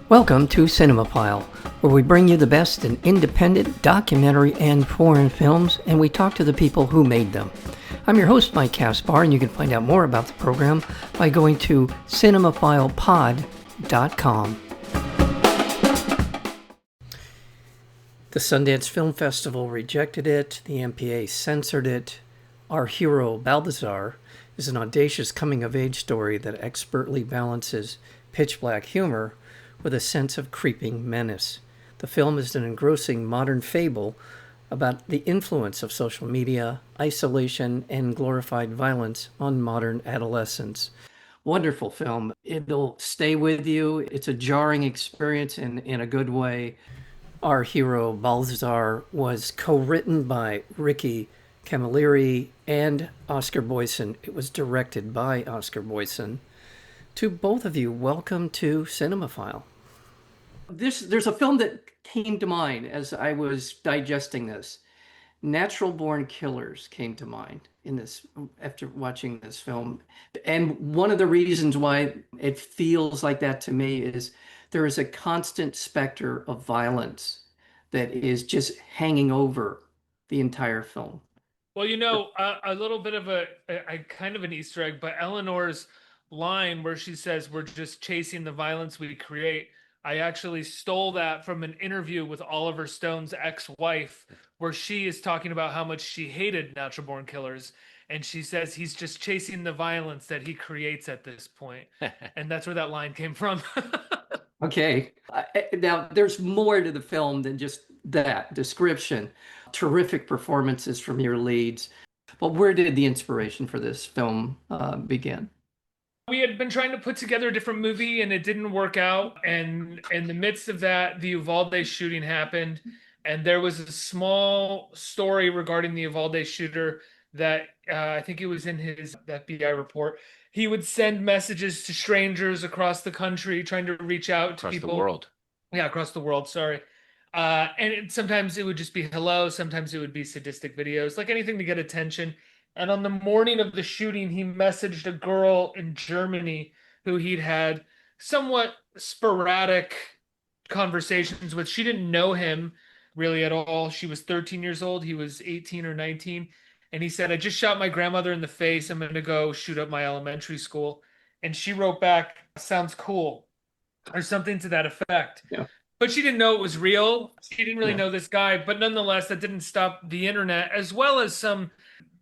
Welcome to Cinephile, where we bring you the best in independent, documentary, and foreign films, and we talk to the people who made them. I'm your host, Mike Caspar, and you can find out more about the program by going to cinephilepod.com. The Sundance Film Festival rejected it, the MPA censored it. Our hero, Balthazar, is an audacious coming-of-age story that expertly balances pitch-black humor with a sense of creeping menace. The film is an engrossing modern fable about the influence of social media, isolation, and glorified violence on modern adolescents. Wonderful film. It'll stay with you. It's a jarring experience in a good way. Our hero, Balthazar, was co-written by Ricky Camilleri and Oscar Boyson. It was directed by Oscar Boyson. To both of you, welcome to Cinephile. There's a film that came to mind as I was digesting this. Natural Born Killers came to mind in this after watching this film. And one of the reasons why it feels like that to me is there is a constant specter of violence that is just hanging over the entire film. Well, a little bit of a kind of an Easter egg, but Eleanor's line where she says, "We're just chasing the violence we create." I actually stole that from an interview with Oliver Stone's ex-wife, where she is talking about how much she hated Natural Born Killers. And she says he's just chasing the violence that he creates at this point. And that's where that line came from. Okay. Now, there's more to the film than just that description. Terrific performances from your leads. But where did the inspiration for this film begin? We had been trying to put together a different movie and it didn't work out. And in the midst of that, the Uvalde shooting happened. And there was a small story regarding the Uvalde shooter that I think it was in his FBI report. He would send messages to strangers across the country trying to reach out to people. Across the world. Yeah, across the world, sorry. Sometimes it would just be hello. Sometimes it would be sadistic videos, like anything to get attention. And on the morning of the shooting, he messaged a girl in Germany who he'd had somewhat sporadic conversations with. She didn't know him really at all. She was 13 years old. He was 18 or 19. And he said, "I just shot my grandmother in the face. I'm going to go shoot up my elementary school." And she wrote back, "Sounds cool," or something to that effect. Yeah. But she didn't know it was real. She didn't really know this guy. But nonetheless, that didn't stop the internet, as well as some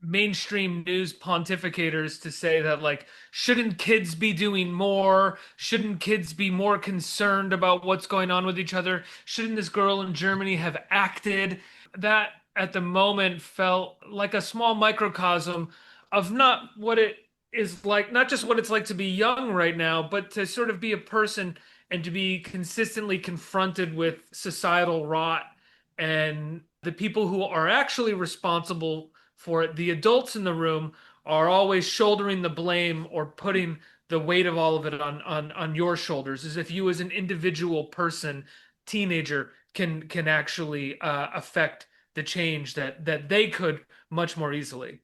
mainstream news pontificators, to say that, like, shouldn't kids be doing more? Shouldn't kids be more concerned about what's going on with each other? Shouldn't this girl in Germany have acted? That at the moment felt like a small microcosm of not what it is like, not just what it's like to be young right now, but to sort of be a person and to be consistently confronted with societal rot and the people who are actually responsible for it. The adults in the room are always shouldering the blame or putting the weight of all of it on your shoulders, as if you as an individual person, teenager, can actually affect the change that they could much more easily. And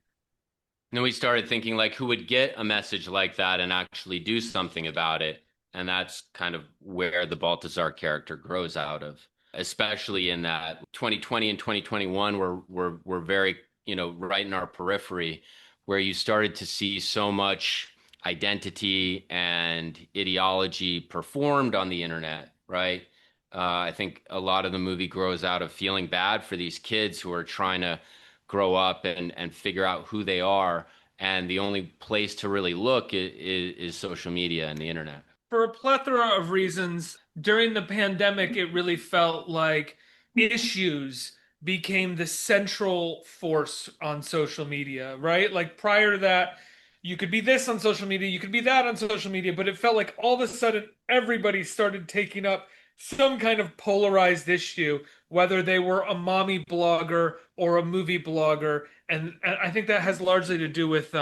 then we started thinking, like, who would get a message like that and actually do something about it? And that's kind of where the Balthazar character grows out of, especially in that 2020 and 2021 were very, right in our periphery, where you started to see so much identity and ideology performed on the internet, right? I think a lot of the movie grows out of feeling bad for these kids who are trying to grow up and figure out who they are. And the only place to really look is social media and the internet. For a plethora of reasons, during the pandemic, it really felt like issues became the central force on social media, right? Like, prior to that, you could be this on social media, you could be that on social media, but it felt like all of a sudden everybody started taking up some kind of polarized issue, whether they were a mommy blogger or a movie blogger. And I think that has largely to do with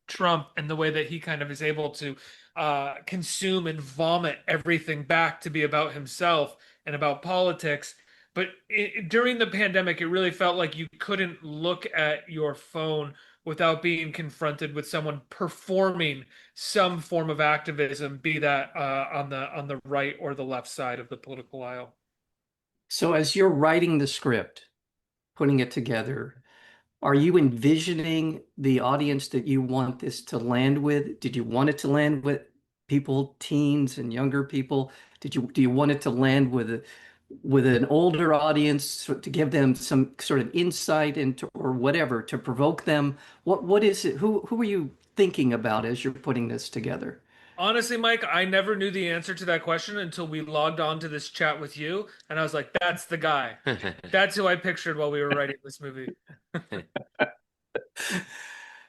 Trump and the way that he kind of is able to consume and vomit everything back to be about himself and about politics. But during the pandemic, it really felt like you couldn't look at your phone without being confronted with someone performing some form of activism, be that on the right or the left side of the political aisle. So as you're writing the script, putting it together, are you envisioning the audience that you want this to land with? Did you want it to land with people, teens and younger people? Do you want it to land with an older audience to give them some sort of insight into or whatever to provoke them? What is it? Who are you thinking about as you're putting this together? Honestly, Mike, I never knew the answer to that question until we logged on to this chat with you, and I was like, "That's the guy. That's who I pictured while we were writing this movie."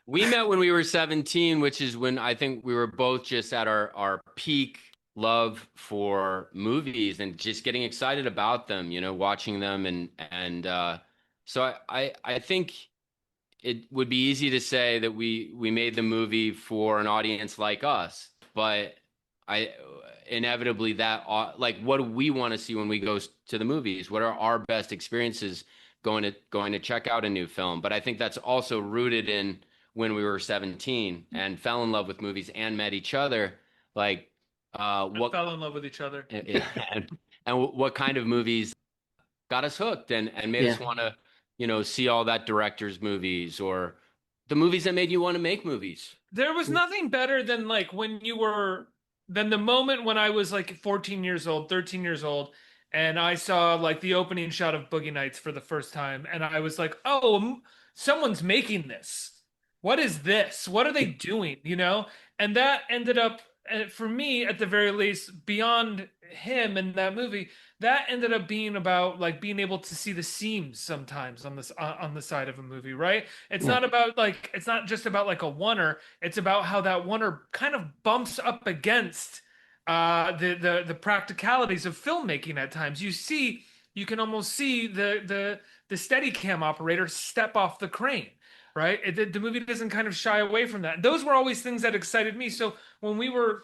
We met when we were 17, which is when I think we were both just at our peak love for movies and just getting excited about them, watching them and so I think it would be easy to say that we made the movie for an audience like us, but I inevitably that like what do we want to see when we go to the movies? What are our best experiences going to check out a new film? But I think that's also rooted in when we were 17 and fell in love with movies and met each other, like what fell in love with each other. and what kind of movies got us hooked and made us want to, see all that director's movies or the movies that made you want to make movies. There was nothing better than than the moment when I was like 14 years old, 13 years old, and I saw like the opening shot of Boogie Nights for the first time, and I was like, "Oh, someone's making this. What is this? What are they doing?" And that ended up, for me, at the very least, beyond him and that movie, that ended up being about like being able to see the seams sometimes on this on the side of a movie, right? It's not about like it's not just about like a oneer. It's about how that oneer kind of bumps up against the practicalities of filmmaking at times. You can almost see the Steadicam operator step off the crane, right? The movie doesn't kind of shy away from that. Those were always things that excited me. So when we were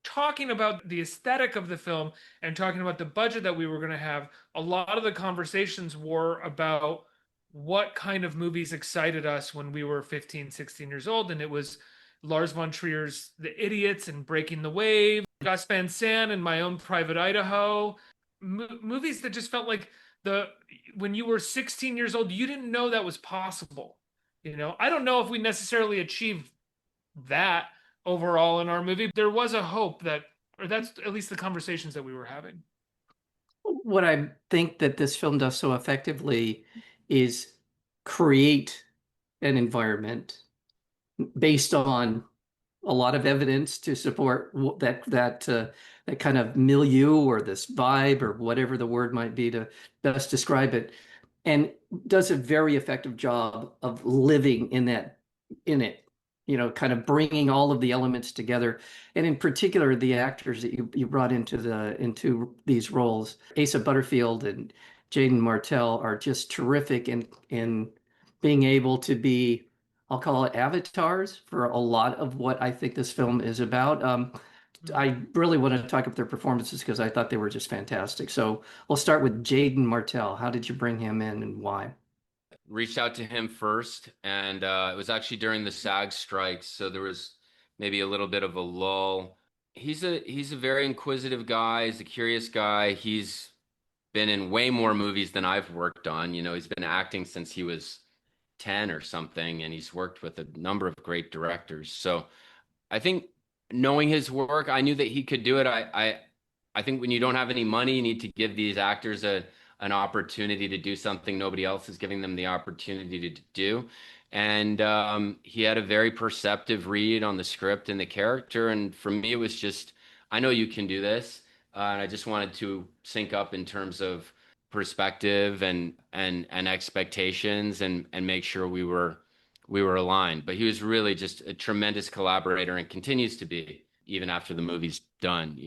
talking about the aesthetic of the film and talking about the budget that we were going to have, a lot of the conversations were about what kind of movies excited us when we were 15, 16 years old. And it was Lars von Trier's The Idiots and Breaking the Wave, Gus Van Sant and My Own Private Idaho, movies that just felt like when you were 16 years old, you didn't know that was possible. I don't know if we necessarily achieved that overall in our movie. There was a hope or that's at least the conversations that we were having. What I think that this film does so effectively is create an environment based on a lot of evidence to support that kind of milieu or this vibe or whatever the word might be to best describe it, and does a very effective job of living in it, kind of bringing all of the elements together, and in particular the actors that you brought into these roles. Asa Butterfield and Jaden Martell are just terrific in being able to be, I'll call it, avatars for a lot of what I think this film is about. I really want to talk up their performances because I thought they were just fantastic. So we'll start with Jaden Martell. How did you bring him in and why? Reached out to him first, and it was actually during the SAG strikes, so there was maybe a little bit of a lull. He's a very inquisitive guy. He's a curious guy. He's been in way more movies than I've worked on. He's been acting since he was 10 or something, and he's worked with a number of great directors. So I think knowing his work, I knew that he could do it. I think when you don't have any money, you need to give these actors an opportunity to do something nobody else is giving them the opportunity to do. And he had a very perceptive read on the script and the character. And for me, it was just, I know you can do this. And I just wanted to sync up in terms of perspective and expectations and make sure we were aligned. But he was really just a tremendous collaborator and continues to be, even after the movie's done.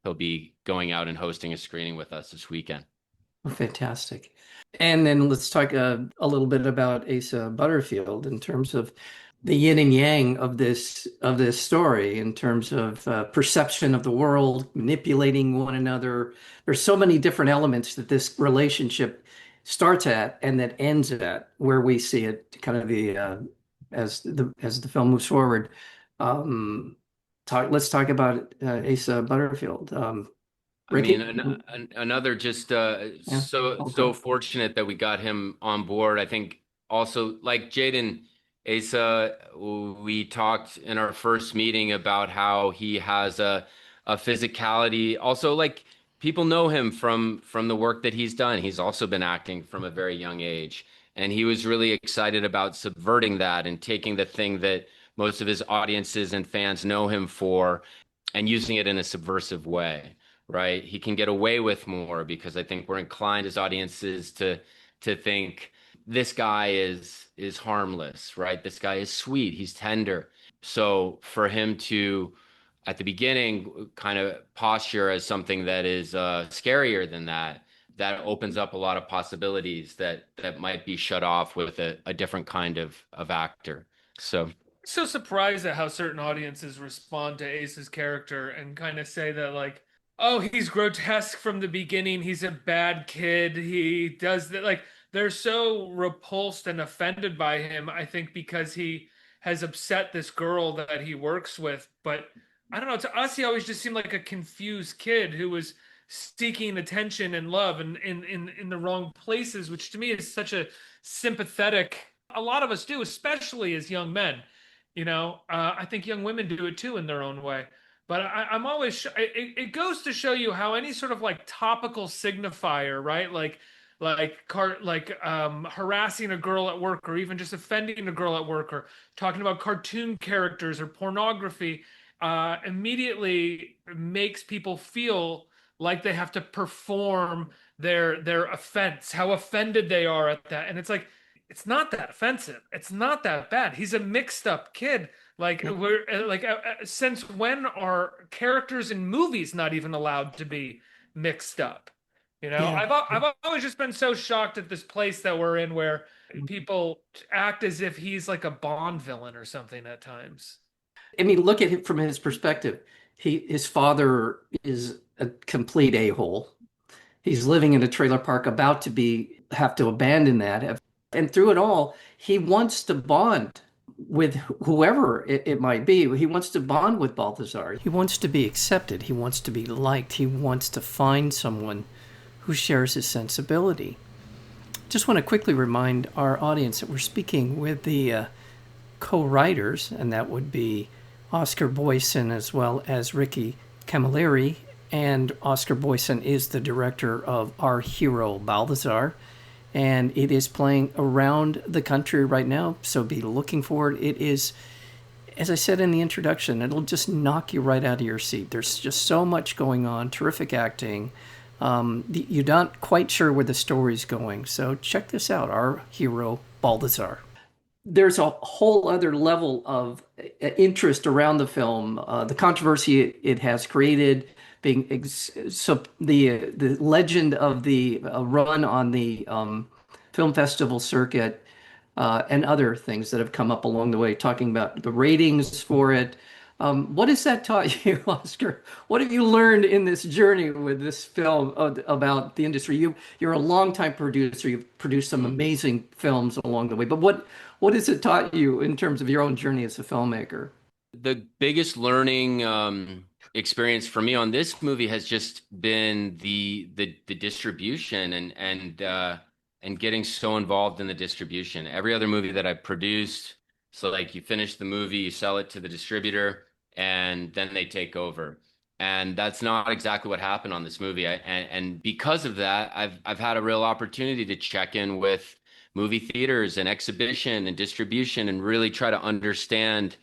He'll be going out and hosting a screening with us this weekend. Oh, fantastic. And then let's talk a little bit about Asa Butterfield in terms of the yin and yang of this story, in terms of perception of the world, manipulating one another. There's so many different elements that this relationship starts at and that ends at, where we see it kind of as the film moves forward. Um, let's talk about Asa Butterfield. I mean, Ricky? another just Yeah. so fortunate that we got him on board. I think also like Jaden Asa, we talked in our first meeting about how he has a physicality. Also, like people know him from the work that he's done. He's also been acting from a very young age, and he was really excited about subverting that and taking the thing that most of his audiences and fans know him for and using it in a subversive way, right? He can get away with more because I think we're inclined as audiences to think this guy is harmless, right? This guy is sweet, he's tender. So for him to at the beginning kind of posture as something that is scarier than that, that opens up a lot of possibilities that might be shut off with a different kind of actor. So So surprised at how certain audiences respond to Ace's character and kind of say that like, oh, he's grotesque from the beginning. He's a bad kid. He does that. Like they're so repulsed and offended by him, I think, because he has upset this girl that he works with. But I don't know. To us, he always just seemed like a confused kid who was seeking attention and love and in the wrong places, which to me is such a sympathetic. A lot of us do, especially as young men. I think young women do it too in their own way. But I'm always, it goes to show you how any sort of like topical signifier, right? Harassing a girl at work or even just offending a girl at work or talking about cartoon characters or pornography immediately makes people feel like they have to perform their offense, how offended they are at that. And it's like, it's not that offensive. It's not that bad. He's a mixed up kid. Like we're since when are characters in movies not even allowed to be mixed up? Yeah. I've always just been so shocked at this place that we're in where people act as if he's like a Bond villain or something at times. I mean, look at him from his perspective. His father is a complete a-hole. He's living in a trailer park, about to have to abandon that. And through it all, he wants to bond with whoever it might be. He wants to bond with Balthazar. He wants to be accepted. He wants to be liked. He wants to find someone who shares his sensibility. Just want to quickly remind our audience that we're speaking with the co-writers, and that would be Oscar Boyson as well as Ricky Camilleri. And Oscar Boyson is the director of our hero, Balthazar. And it is playing around the country right now, so be looking for it. It is, as I said in the introduction, it'll just knock you right out of your seat. There's just so much going on, terrific acting. You're not quite sure where the story's going, so check this out, our hero, Balthazar. There's a whole other level of interest around the film, the controversy it has created, so the legend of the run on the film festival circuit, and other things that have come up along the way, talking about the ratings for it. What has that taught you, Oscar? What have you learned in this journey with this film about the industry? You're a longtime producer. You've produced some amazing films along the way. But what has it taught you in terms of your own journey as a filmmaker? the biggest learning experience for me on this movie has just been the distribution and getting so involved in the distribution. Every other movie that I've produced, so like you finish the movie, you sell it to the distributor, and then they take over. And that's not exactly what happened on this movie. And because of that, I've had a real opportunity to check in with movie theaters and exhibition and distribution and really try to understand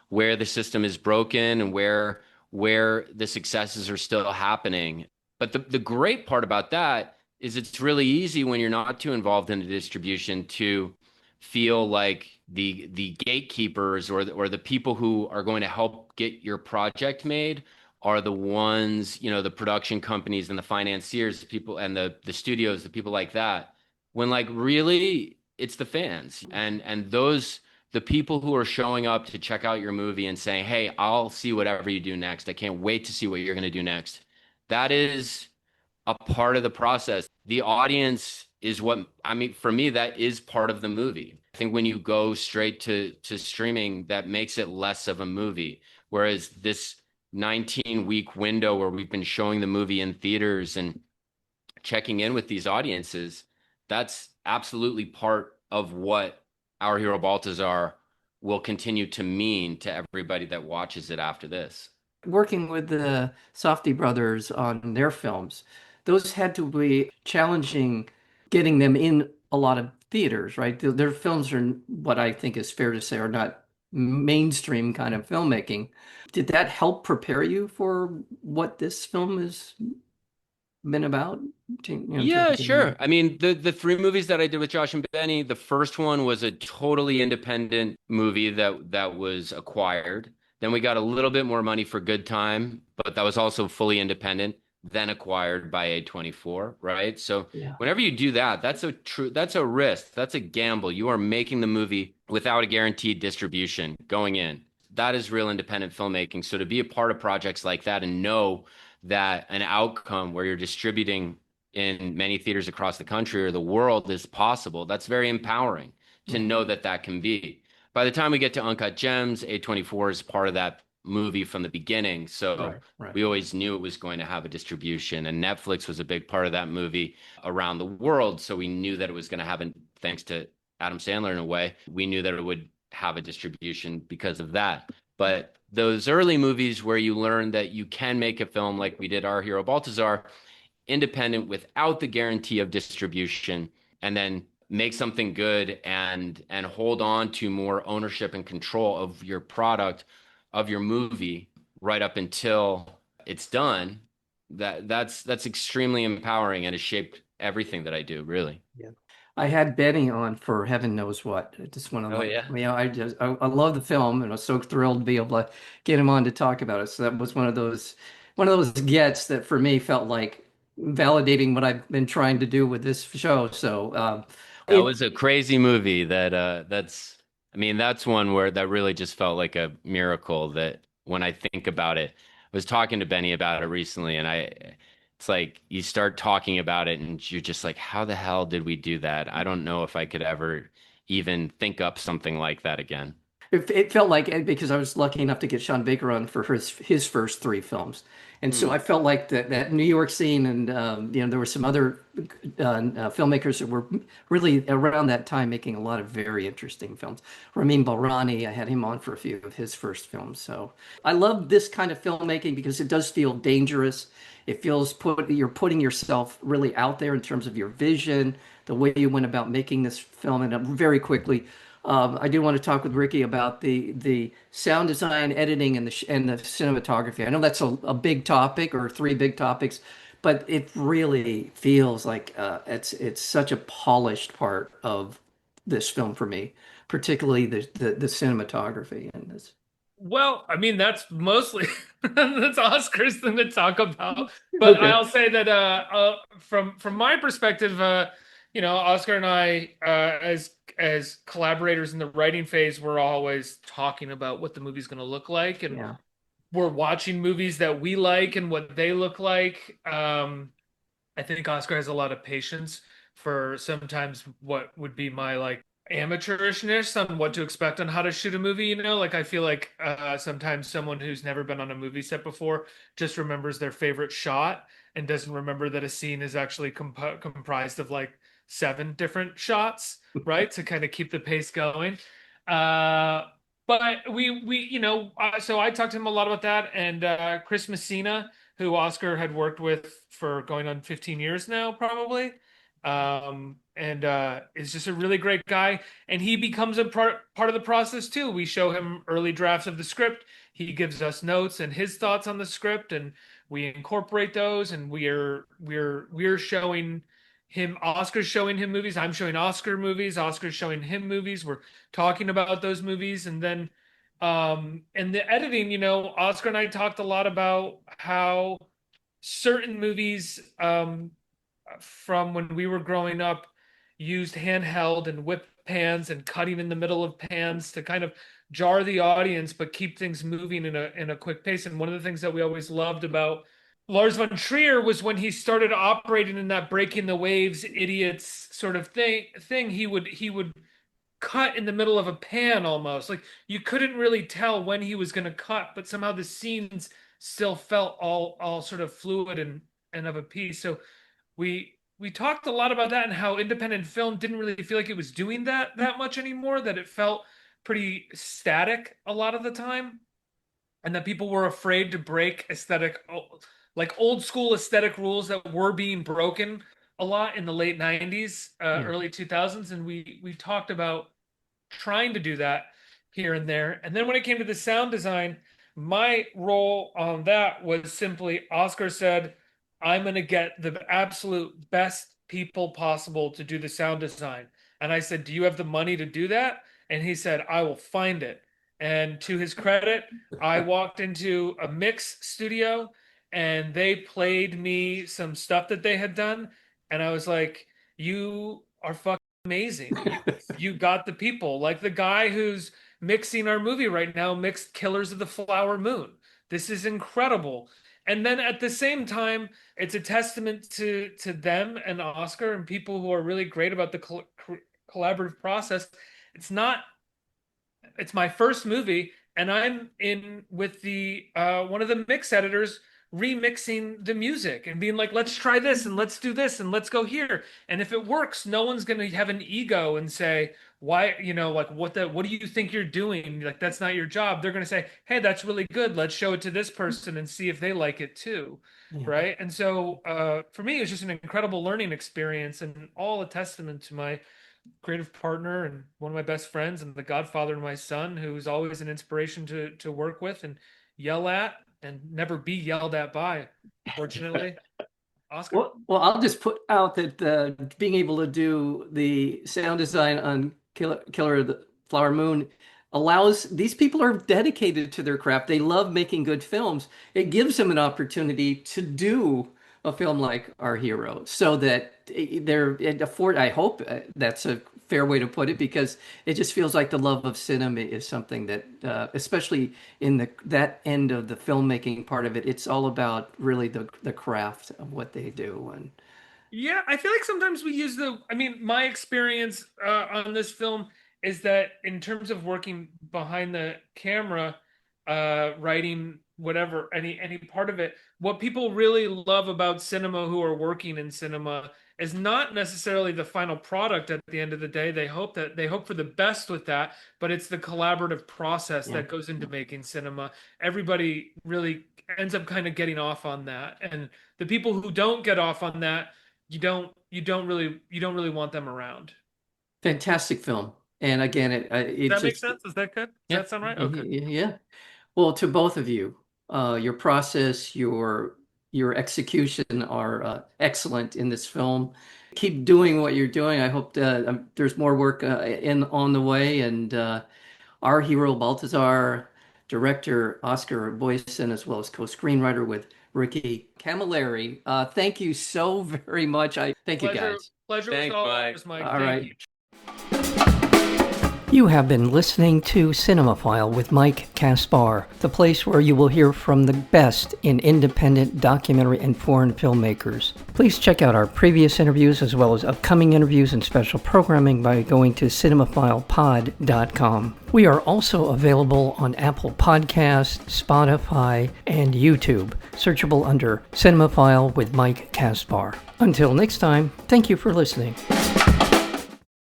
where the system is broken and where the successes are still happening. But the great part about that is it's really easy when you're not too involved in the distribution to feel like the gatekeepers or the people who are going to help get your project made are the ones, the production companies and the financiers, the people and the studios, the people like that. When like really it's the fans and those the people who are showing up to check out your movie and saying, "Hey, I'll see whatever you do next. I can't wait to see what you're going to do next." That is a part of the process. The audience is what, I mean, for me, that is part of the movie. I think when you go straight to streaming, that makes it less of a movie. Whereas this 19-week window where we've been showing the movie in theaters and checking in with these audiences, that's absolutely part of what Our Hero Balthazar will continue to mean to everybody that watches it after this. Working with the Safdie brothers on their films, those had to be challenging getting them in a lot of theaters, right? Their films are what I think is fair to say are not mainstream kind of filmmaking. Did that help prepare you for what this film has been about? In terms Yeah, of getting sure. in? I mean, the three movies that I did with Josh and Benny, the first one was a totally independent movie that was acquired. Then we got a little bit more money for Good Time, but that was also fully independent, then acquired by A24, right? So Yeah. whenever you do that, that's a risk, that's a gamble. You are making the movie without a guaranteed distribution going in. That is real independent filmmaking. So to be a part of projects like that and know that an outcome where you're distributing in many theaters across the country or the world is possible, that's very empowering to know that that can be. By the time we get to Uncut Gems, A24 is part of that movie from the beginning. So Right, right. we always knew it was going to have a distribution, and Netflix was a big part of that movie around the world. So we knew that it was going to have, thanks to Adam Sandler in a way, we knew that it would have a distribution because of that. But those early movies where you learn that you can make a film like we did Our Hero Balthazar, independent without the guarantee of distribution, and then make something good and hold on to more ownership and control of your product, of your movie, right up until it's done. That's extremely empowering and has shaped everything that I do, really. Yeah. I had Benny on for heaven knows what. Just one of Oh my, yeah. I love the film and I was so thrilled to be able to get him on to talk about it. So that was one of those gets that for me felt like validating what I've been trying to do with this show. So, That was a crazy movie that's I mean, that's one where that really just felt like a miracle that when I think about it, I was talking to Benny about it recently and it's like you start talking about it and you're just like, how the hell did we do that? I don't know if I could ever even think up something like that again. it felt like because I was lucky enough to get Sean Baker on for his first three films, and so Hmm. I felt like that New York scene, and there were some other filmmakers that were really around that time making a lot of very interesting films. Ramin Balrani, I had him on for a few of his first films, so I love this kind of filmmaking because it does feel dangerous. It feels you're putting yourself really out there in terms of your vision, the way you went about making this film, and very quickly. I do want to talk with Ricky about the sound design, editing, and the cinematography. I know that's a big topic or three big topics, but it really feels like it's such a polished part of this film for me, particularly the cinematography in this. Well, I mean, that's mostly that's Oscar's thing to talk about. But Okay. I'll say that from my perspective, Oscar and I, as collaborators in the writing phase, we're always talking about what the movie's going to look like, and Yeah. we're watching movies that we like and what they look like. I think Oscar has a lot of patience for sometimes what would be my like amateurishness on what to expect on how to shoot a movie. Like I feel like sometimes someone who's never been on a movie set before just remembers their favorite shot and doesn't remember that a scene is actually comprised of like seven different shots, right? To kind of keep the pace going. Uh, but so I talked to him a lot about that, and Chris Messina, who Oscar had worked with for going on 15 years now, probably. And is just a really great guy. And he becomes a part of the process too. We show him early drafts of the script. He gives us notes and his thoughts on the script, and we incorporate those. And we're showing him. Oscar's showing him movies. I'm showing Oscar movies. Oscar's showing him movies. We're talking about those movies, and then and the editing, Oscar and I talked a lot about how certain movies from when we were growing up used handheld and whip pans and cutting in the middle of pans to kind of jar the audience but keep things moving in a quick pace. And one of the things that we always loved about Lars von Trier was when he started operating in that breaking the waves idiots sort of thing, he would cut in the middle of a pan almost. Like you couldn't really tell when he was going to cut, but somehow the scenes still felt all sort of fluid and of a piece. So we talked a lot about that and how independent film didn't really feel like it was doing that much anymore, that it felt pretty static a lot of the time, and that people were afraid to break aesthetic, like old school aesthetic rules that were being broken a lot in the late 90s, early 2000s. And we talked about trying to do that here and there. And then when it came to the sound design, my role on that was simply, Oscar said, I'm going to get the absolute best people possible to do the sound design. And I said, do you have the money to do that? And he said, I will find it. And to his credit, I walked into a mix studio and they played me some stuff that they had done. And I was like, you are fucking amazing. You got the people. Like the guy who's mixing our movie right now mixed Killers of the Flower Moon. This is incredible. And then at the same time, it's a testament to them and Oscar and people who are really great about the collaborative process. It's my first movie, and I'm in with the one of the mix editors remixing the music and being like, let's try this and let's do this and let's go here. And if it works, no one's going to have an ego and say, why, like what do you think you're doing? Like, that's not your job. They're going to say, hey, that's really good. Let's show it to this person and see if they like it too. Yeah. Right. And so for me, it was just an incredible learning experience and all a testament to my creative partner and one of my best friends and the godfather of my son, who's always an inspiration to work with and yell at and never be yelled at by, fortunately. Oscar. Well, I'll just put out that being able to do the sound design on Killer of the Flower Moon allows, these people are dedicated to their craft. They love making good films. It gives them an opportunity to do a film like Our Hero, so that I hope that's a fair way to put it, because it just feels like the love of cinema is something that, especially in that end of the filmmaking part of it, it's all about really the craft of what they do. And yeah, I feel like sometimes we use my experience on this film is that in terms of working behind the camera, writing, whatever, any part of it, what people really love about cinema who are working in cinema is not necessarily the final product at the end of the day. They hope for the best with that, but it's the collaborative process that goes into making cinema. Everybody really ends up kind of getting off on that. And the people who don't get off on that, you don't really want them around. Fantastic film. And again, does that make sense? Is that good? Does that sound right? Okay. Yeah. Well, to both of you, your process, your execution are excellent in this film. Keep doing what you're doing. I hope there's more work on the way. And Our Hero, Balthazar, director Oscar Boyson, as well as co-screenwriter with Ricky Camilleri. Thank you so very much. Thank you, guys. Pleasure. Thanks, Mike. All right. You. You have been listening to Cinephile with Mike Kaspar, the place where you will hear from the best in independent documentary and foreign filmmakers. Please check out our previous interviews as well as upcoming interviews and special programming by going to cinephilepod.com. We are also available on Apple Podcasts, Spotify, and YouTube, searchable under Cinephile with Mike Kaspar. Until next time, thank you for listening.